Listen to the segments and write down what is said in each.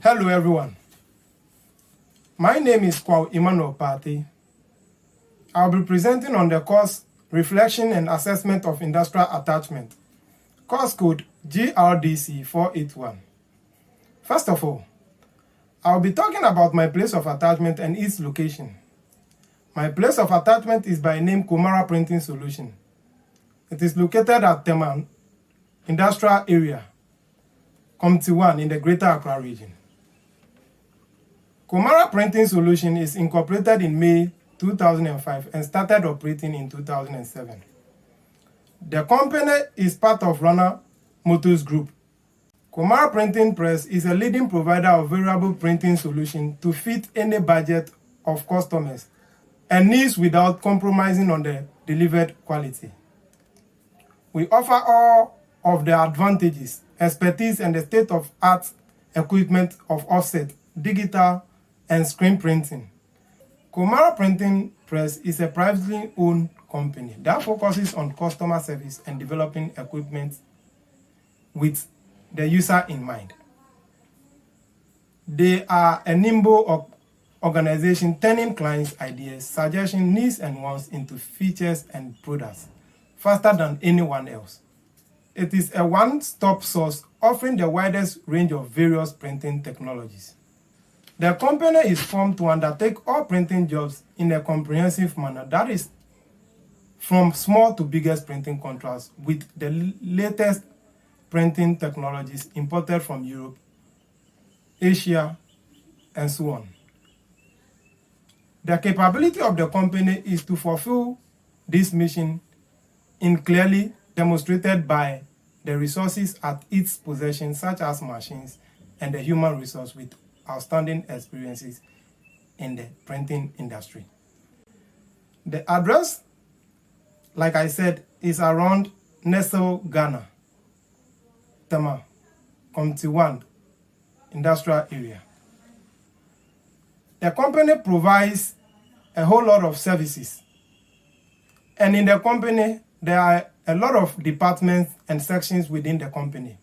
Hello everyone, my name is Kwao Emmanuel Pati. I'll be presenting on the course Reflection and Assessment of Industrial Attachment, course code GRDC 481. First of all, I'll be talking about my place of attachment and its location. My place of attachment is by name Komara Printing Solution. It is located at Teman Industrial Area, Committee 1 in the Greater Accra region. Komara Printing Solution is incorporated in May 2005 and started operating in 2007. The company is part of Runner Motors Group. Komara Printing Press is a leading provider of variable printing solutions to fit any budget of customers and needs without compromising on the delivered quality. We offer all of the advantages, expertise, and the state-of-art equipment of offset, digital, and screen printing. Komara Printing Press is a privately owned company that focuses on customer service and developing equipment with the user in mind. They are a nimble organization turning clients' ideas, suggestions, needs, and wants into features and products faster than anyone else. It is a one-stop source offering the widest range of various printing technologies. The company is formed to undertake all printing jobs in a comprehensive manner, that is, from small to biggest printing contracts with the latest printing technologies imported from Europe, Asia, and so on. The capability of the company is to fulfill this mission in clearly demonstrated by the resources at its possession, such as machines and the human resource with outstanding experiences in the printing industry. The address, like I said, is around Nestle, Ghana, Tema, Committee 1, Industrial Area. The company provides a whole lot of services, and in the company, there are a lot of departments and sections within the company.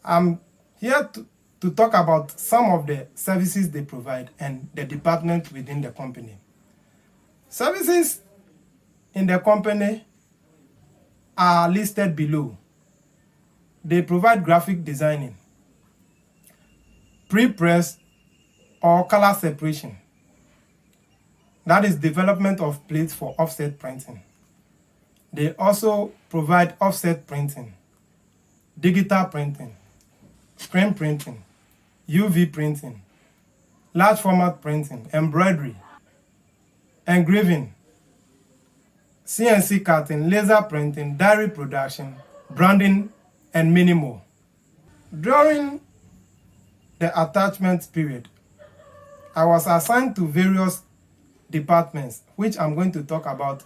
I'm here to talk about some of the services they provide and the department within the company. Services in the company are listed below. They provide graphic designing, pre-press or color separation. That is development of plates for offset printing. They also provide offset printing, digital printing, screen printing, UV printing, large format printing, embroidery, engraving, CNC cutting, laser printing, diary production, branding, and many more. During the attachment period, I was assigned to various departments, which I'm going to talk about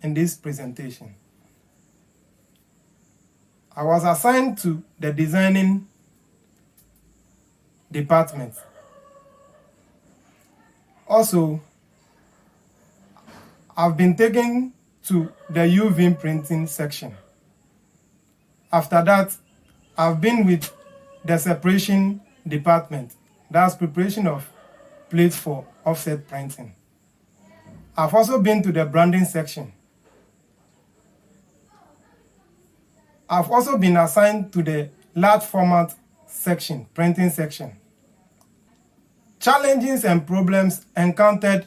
in this presentation. I was assigned to the designing department. Also, I've been taken to the UV printing section. After that, I've been with the separation department. That's preparation of plates for offset printing. I've also been to the branding section. I've also been assigned to the large format section, printing section. Challenges and problems encountered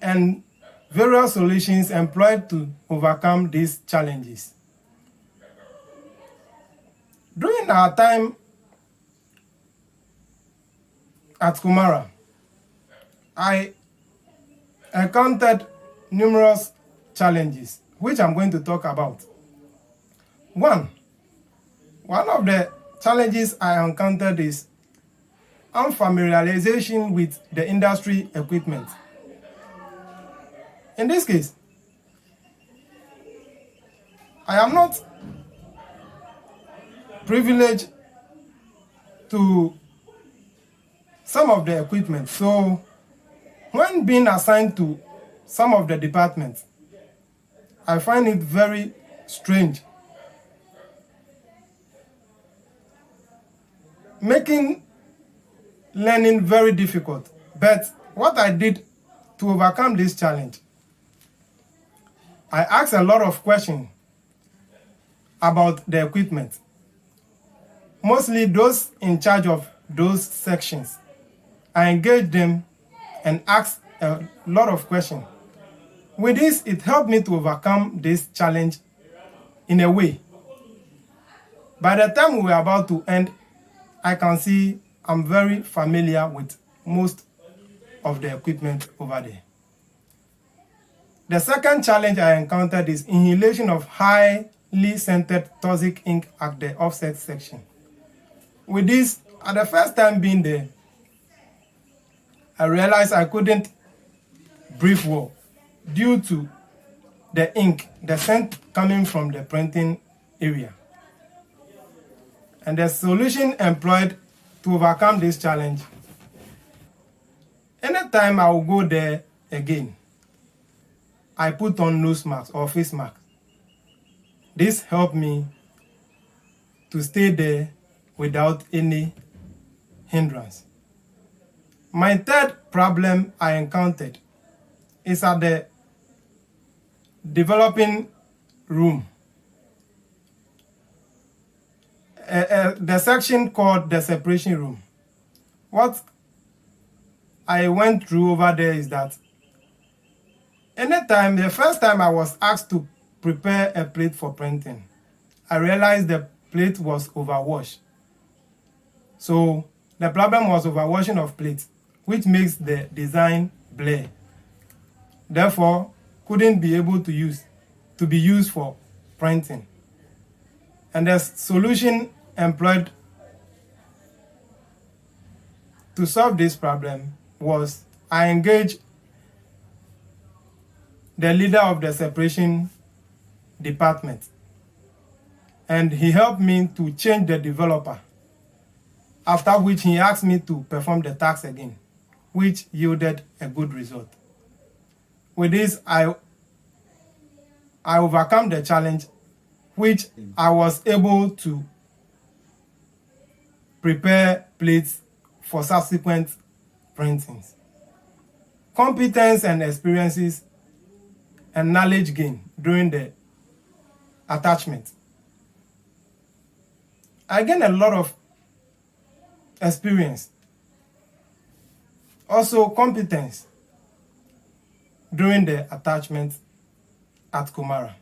and various solutions employed to overcome these challenges. During our time at Komara, I encountered numerous challenges, which I'm going to talk about. One of the challenges I encountered is unfamiliarization with the industry equipment. In this case, I am not privileged to some of the equipment. So when being assigned to some of the departments, I find it very strange. Making learning very difficult. But what I did to overcome this challenge, I asked a lot of questions about the equipment, mostly those in charge of those sections. I engaged them and asked a lot of questions. With this, it helped me to overcome this challenge in a way. By the time we were about to end, I can see I'm very familiar with most of the equipment over there. The second challenge I encountered is inhalation of highly scented toxic ink at the offset section. With this, at the first time being there, I realized I couldn't breathe well due to the ink, the scent coming from the printing area. And the solution employed to overcome this challenge, anytime I will go there again, I put on nose masks or face masks. This helped me to stay there without any hindrance. My third problem I encountered is at the developing room. The section called the separation room. What I went through over there is that the first time I was asked to prepare a plate for printing, I realized the plate was overwashed. So the problem was overwashing of plates, which makes the design blur. Therefore, couldn't be able to be used for printing. And the solution employed to solve this problem was I engaged the leader of the separation department, and he helped me to change the developer, after which he asked me to perform the task again, which yielded a good result. With this, I overcome the challenge, which I was able to prepare plates for subsequent printings. Competence and experiences and knowledge gain during the attachment. I gained a lot of experience, also competence during the attachment at Kumara.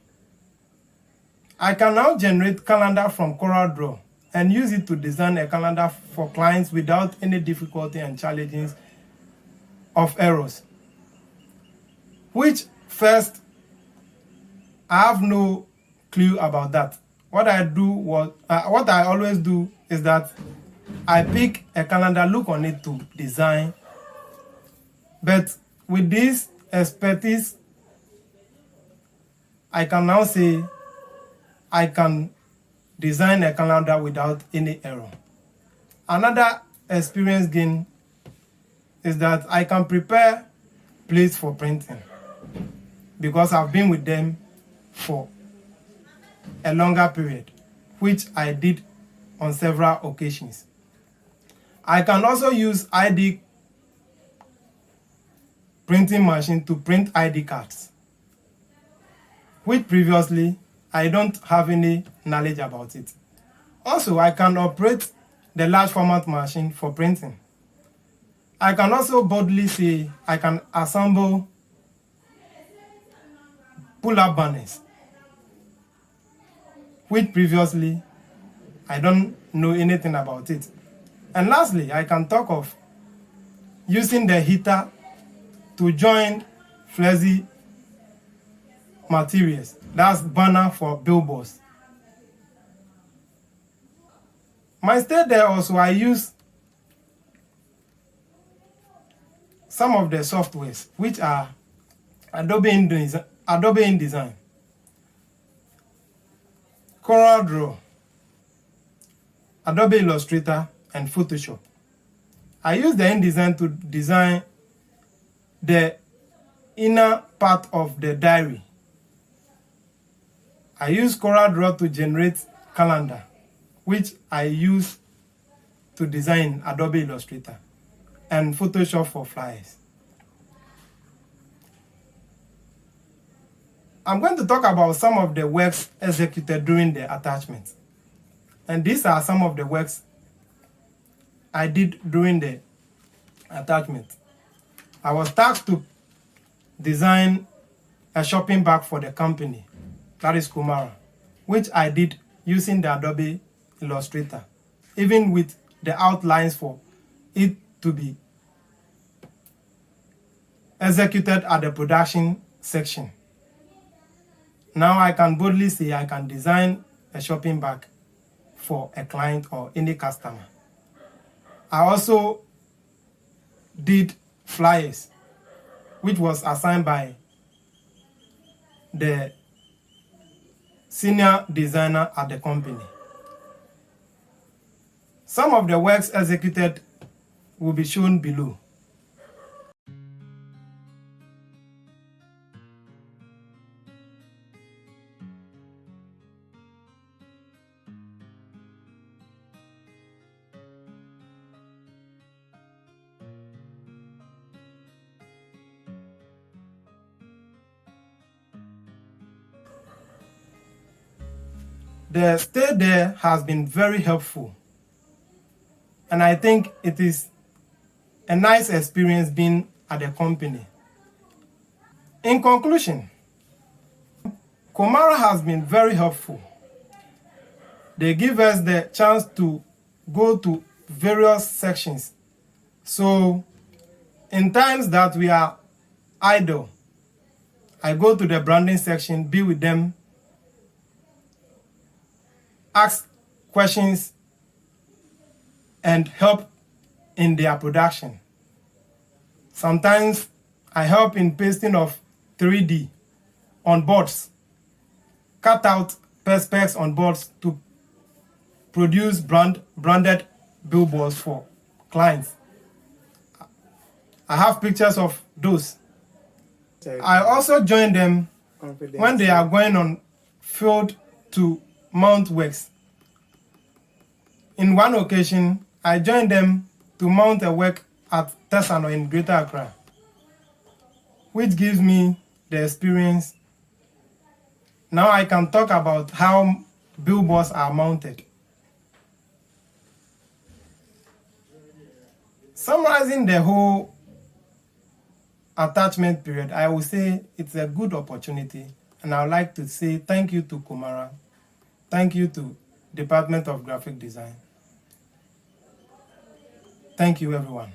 I can now generate calendar from CorelDRAW and use it to design a calendar for clients without any difficulty and challenges of errors. Which first, I have no clue about that. What I always do is that I pick a calendar, look on it to design. But with this expertise, I can now say I can design a calendar without any error. Another experience gain is that I can prepare plates for printing because I've been with them for a longer period, which I did on several occasions. I can also use ID printing machine to print ID cards, which previously I don't have any knowledge about it. Also, I can operate the large format machine for printing. I can also boldly say I can assemble pull-up banners, which previously I don't know anything about it. And lastly, I can talk of using the heater to join flexi materials. That's banner for billboards. My stay there also, I use some of the softwares, which are Adobe InDesign, CorelDRAW, Adobe Illustrator, and Photoshop. I use the InDesign to design the inner part of the diary. I use CorelDRAW to generate calendar, which I use to design Adobe Illustrator. and Photoshop for flyers. I'm going to talk about some of the works executed during the attachment. And these are some of the works I did during the attachment. I was tasked to design a shopping bag for the company, that is Kumara, which I did using the Adobe Illustrator, even with the outlines for it to be executed at the production section. Now I can boldly say I can design a shopping bag for a client or any customer. I also did flyers, which was assigned by the senior designer at the company. Some of the works executed will be shown below. The stay there has been very helpful, and I think it is a nice experience being at the company. In conclusion, Kumara has been very helpful. They give us the chance to go to various sections. So in times that we are idle, I go to the branding section, be with them, ask questions, and help in their production. Sometimes I help in pasting of 3D on boards, cut out perspex on boards to produce branded billboards for clients. I have pictures of those. I also join them when they are going on field to mount works. In one occasion, I joined them to mount a work at Tesano in Greater Accra, which gives me the experience. Now I can talk about how billboards are mounted. Summarizing the whole attachment period, I will say it's a good opportunity, and I would like to say thank you to Kumara, thank you to Department of Graphic Design. Thank you, everyone.